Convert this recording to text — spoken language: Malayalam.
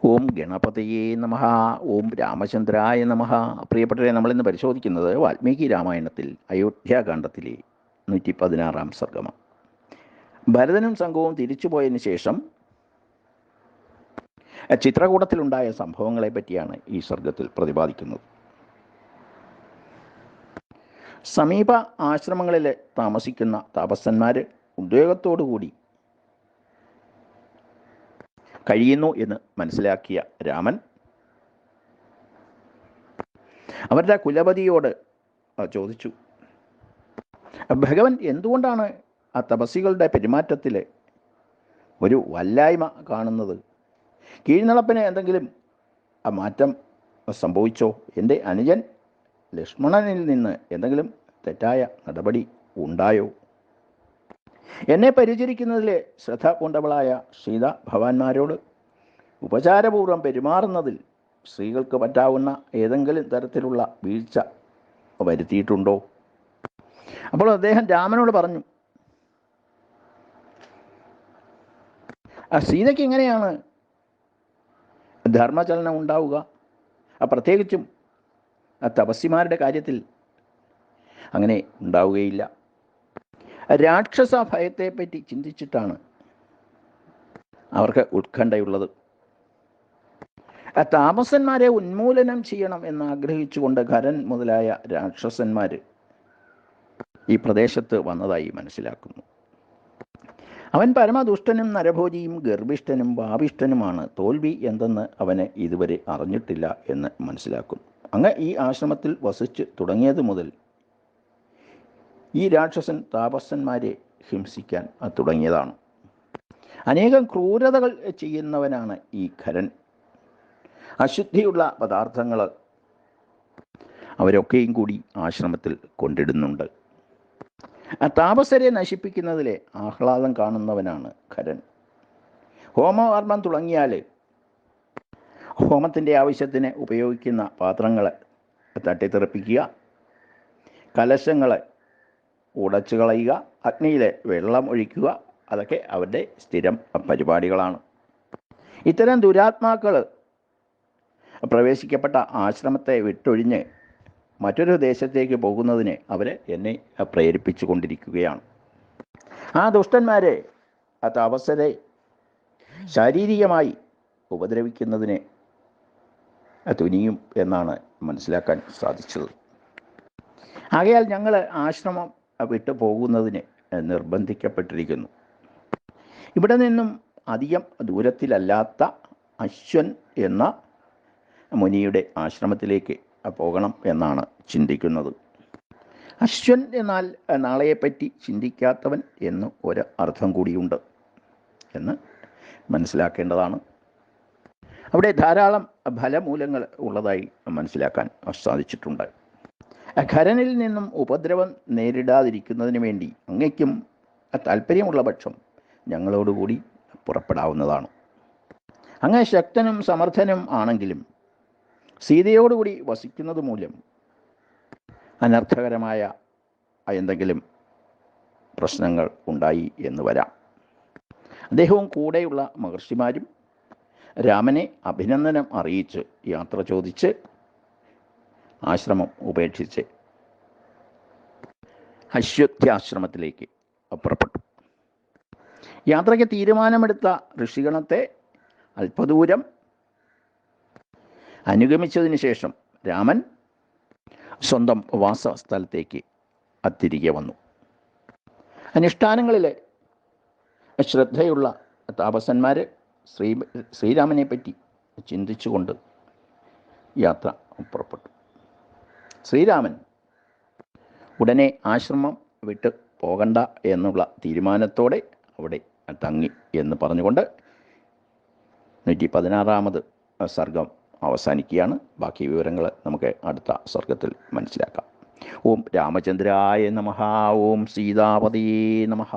ഓം ഗണപതയേ നമഃ. ഓം രാമചന്ദ്രായ നമഃ. പ്രിയപ്പെട്ടവരെ, നമ്മളിന്ന് പരിശോധിക്കുന്നത് വാൽമീകി രാമായണത്തിൽ അയോധ്യാകാന്ഡത്തിലെ 116 സർഗമാണ്. ഭരതനും സംഘവും തിരിച്ചുപോയതിനു ശേഷം ചിത്രകൂടത്തിലുണ്ടായ സംഭവങ്ങളെ പറ്റിയാണ് ഈ സർഗത്തിൽ പ്രതിപാദിക്കുന്നത്. സമീപ ആശ്രമങ്ങളിൽ താമസിക്കുന്ന താപസന്മാർ ഉദ്വേഗത്തോടുകൂടി കഴിയുന്നു എന്ന് മനസ്സിലാക്കിയ രാമൻ അവരുടെ കുലപതിയോട് ചോദിച്ചു, ഭഗവൻ എന്തുകൊണ്ടാണ് ആ തപസ്സികളുടെ പെരുമാറ്റത്തിൽ ഒരു വല്ലായ്മ കാണുന്നത്? കീഴ്നടപ്പിന് എന്തെങ്കിലും മാറ്റം സംഭവിച്ചോ? എൻ്റെ അനുജൻ ലക്ഷ്മണനിൽ നിന്ന് എന്തെങ്കിലും തെറ്റായ നടപടി ഉണ്ടായോ? എന്നെ പരിചരിക്കുന്നതിൽ ശ്രദ്ധ കൊണ്ടവളായ സീത ഭവാന്മാരോട് ഉപചാരപൂർവ്വം പെരുമാറുന്നതിൽ സ്ത്രീകൾക്ക് പറ്റാവുന്ന ഏതെങ്കിലും തരത്തിലുള്ള വീഴ്ച വരുത്തിയിട്ടുണ്ടോ? അപ്പോൾ അദ്ദേഹം രാമനോട് പറഞ്ഞു, സീതയ്ക്ക് എങ്ങനെയാണ് ധർമ്മചലനം ഉണ്ടാവുക? പ്രത്യേകിച്ചും തപസ്സിമാരുടെ കാര്യത്തിൽ അങ്ങനെ ഉണ്ടാവുകയില്ല. രാക്ഷസ ഭയത്തെപ്പറ്റി ചിന്തിച്ചിട്ടാണ് അവർക്ക് ഉത്കണ്ഠയുള്ളത്. താമസന്മാരെ ഉന്മൂലനം ചെയ്യണം എന്നാഗ്രഹിച്ചുകൊണ്ട് ഖരൻ മുതലായ രാക്ഷസന്മാർ ഈ പ്രദേശത്ത് വന്നതായി മനസ്സിലാക്കുന്നു. അവൻ പരമദുഷ്ടനും നരഭോജിയും ഗർഭിഷ്ഠനും പാപിഷ്ഠനുമാണ്. തോൽവി എന്തെന്ന് അവന് ഇതുവരെ അറിഞ്ഞിട്ടില്ല എന്ന് മനസ്സിലാക്കുന്നു. അങ്ങ് ഈ ആശ്രമത്തിൽ വസിച്ച് തുടങ്ങിയത് മുതൽ ഈ രാക്ഷസൻ താപസന്മാരെ ഹിംസിക്കാൻ തുടങ്ങിയതാണ്. അനേകം ക്രൂരതകൾ ചെയ്യുന്നവനാണ് ഈ ഖരൻ. അശുദ്ധിയുള്ള പദാർത്ഥങ്ങൾ അവരൊക്കെയും കൂടി ആശ്രമത്തിൽ കൊണ്ടിടുന്നുണ്ട്. താപസരെ നശിപ്പിക്കുന്നതിലെ ആഹ്ലാദം കാണുന്നവനാണ് ഖരൻ. ഹോമകർമ്മം തുടങ്ങിയാൽ ഹോമത്തിൻ്റെ ആവശ്യത്തിന് ഉപയോഗിക്കുന്ന പാത്രങ്ങൾ തട്ടിത്തെറിപ്പിക്കുക, കലശങ്ങൾ ഉടച്ചു കളയുക, അഗ്നിയിൽ വെള്ളം ഒഴിക്കുക, അതൊക്കെ അവരുടെ സ്ഥിരം പരിപാടികളാണ്. ഇത്തരം ദുരാത്മാക്കൾ പ്രവേശിക്കപ്പെട്ട ആശ്രമത്തെ വിട്ടൊഴിഞ്ഞ് മറ്റൊരു ദേശത്തേക്ക് പോകുന്നതിന് അവർ എന്നെ പ്രേരിപ്പിച്ചു കൊണ്ടിരിക്കുകയാണ്. ആ ദുഷ്ടന്മാരെ, ആ താപസരെ ശാരീരികമായി ഉപദ്രവിക്കുന്നതിന് തുനിയും എന്നാണ് മനസ്സിലാക്കാൻ സാധിച്ചത്. ആകയാൽ ഞങ്ങൾ ആശ്രമം വിട്ടു പോകുന്നതിന് നിർബന്ധിക്കപ്പെട്ടിരിക്കുന്നു. ഇവിടെ നിന്നും അധികം ദൂരത്തിലല്ലാത്ത അശ്വൻ എന്ന മുനിയുടെ ആശ്രമത്തിലേക്ക് പോകണം എന്നാണ് ചിന്തിക്കുന്നത്. അശ്വൻ എന്നാൽ നാളെയെപ്പറ്റി ചിന്തിക്കാത്തവൻ എന്ന് ഒരു അർത്ഥം കൂടിയുണ്ട് എന്ന് മനസ്സിലാക്കേണ്ടതാണ്. അവിടെ ധാരാളം ഫലമൂലങ്ങൾ ഉള്ളതായി മനസ്സിലാക്കാൻ സാധിച്ചിട്ടുണ്ട്. ഖരനിൽ നിന്നും ഉപദ്രവം നേരിടാതിരിക്കുന്നതിന് വേണ്ടി അങ്ങയ്ക്കും താല്പര്യമുള്ള പക്ഷം ഞങ്ങളോടുകൂടി പുറപ്പെടാവുന്നതാണ്. അങ്ങ് ശക്തനും സമർത്ഥനും ആണെങ്കിലും സീതയോടുകൂടി വസിക്കുന്നത് മൂലം അനർത്ഥകരമായ എന്തെങ്കിലും പ്രശ്നങ്ങൾ ഉണ്ടായി എന്ന് വരാം. അദ്ദേഹവും കൂടെയുള്ള മഹർഷിമാരും രാമനെ അഭിനന്ദനം അറിയിച്ച് യാത്ര ചോദിച്ച് ആശ്രമം ഉപേക്ഷിച്ച് അശ്വത്ഥാശ്രമത്തിലേക്ക് പുറപ്പെട്ടു. യാത്രയ്ക്ക് തീരുമാനമെടുത്ത ഋഷിഗണത്തെ അല്പദൂരം അനുഗമിച്ചതിന് ശേഷം രാമൻ സ്വന്തം വാസസ്ഥലത്തേക്ക് തിരികെ വന്നു. അനുഷ്ഠാനങ്ങളിൽ ശ്രദ്ധയുള്ള താപസന്മാർ ശ്രീരാമനെ പറ്റി ചിന്തിച്ചുകൊണ്ട് യാത്ര പുറപ്പെട്ടു. ശ്രീരാമൻ ഉടനെ ആശ്രമം വിട്ട് പോകണ്ട എന്നുള്ള തീരുമാനത്തോടെ അവിടെ തങ്ങി എന്ന് പറഞ്ഞുകൊണ്ട് 116 സർഗം അവസാനിക്കുകയാണ്. ബാക്കി വിവരങ്ങൾ നമുക്ക് അടുത്ത സർഗത്തിൽ മനസ്സിലാക്കാം. ഓം രാമചന്ദ്രായ നമഃ. ഓം സീതാപതയേ നമഃ.